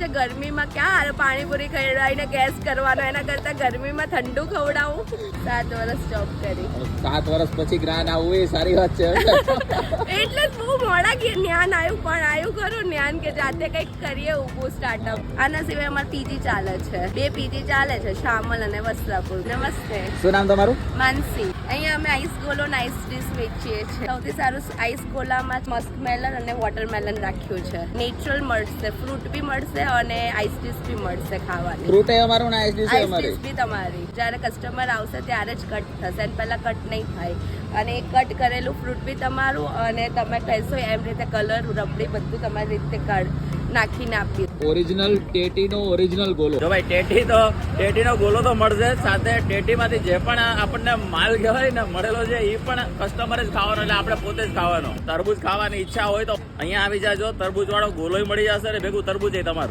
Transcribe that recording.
ગરમીમાં ક્યાં પાણીપુરી ખવડાવીને ગેસ કરવાનો, એના કરતા ગરમીમાં ઠંડુ ખવડાવું. 7 વર્ષ જોબ કરી. 7 વર્ષ પછી જ્ઞાન આવવું એ સારી વાત છે. એટલે જ બહુ મોડા જ્ઞાન આવ્યું, પણ આવ્યું ખરું જ્ઞાન કે જાતે કંઈક કરીએ ઊભું સ્ટાર્ટઅપ. આના સિવાય અમારે પીજી ચાલે છે, 2 પીજી ચાલે છે, શામલ અને વસ્ત્રાપુર. નમસ્તે. શું નામ તમારું? માનસી. અહીંયા અમે આઈસ ગોલો અને આઈસ ડીશ વેચીએ છીએ. સૌથી સારું આઈસ ગોલામાં મસ્ક મેલન અને વોટરમેલન રાખ્યું છે. નેચરલ મળશે, ફ્રૂટ બી મળશે અને આઈસ ડીશ બી મળશે ખાવાની. ફ્રૂટ એ અમારું ને આઈસ ડીશ એ આઈસ અમારી. ડીશ બી તમારી. જ્યારે કસ્ટમર આવશે ત્યારે જ કટ થશે, અને પહેલા કટ નહીં થાય. અને એ કટ કરેલું ફ્રૂટ બી તમારું, અને તમે કહેશો એમ રીતે કલર રબડી બધું તમારી રીતે નાખીને આપીએ. ઓરિજિનલ ટેટીનો ઓરિજિનલ ગોલો. જો ભાઈ ટેટીનો ગોલો તો મળશે, સાથે ટેટીમાંથી જે પણ આપણને માલ કહેવાય ને મળેલો છે એ પણ કસ્ટમરે જ ખાવાનો, એટલે આપણે પોતે જ ખાવાનો. તરબૂચ ખાવાની ઈચ્છા હોય તો અહીંયા આવી જાજો, તરબૂચ વાળો ગોલોય મળી જશે અને ભેગું તરબૂચ તમારું.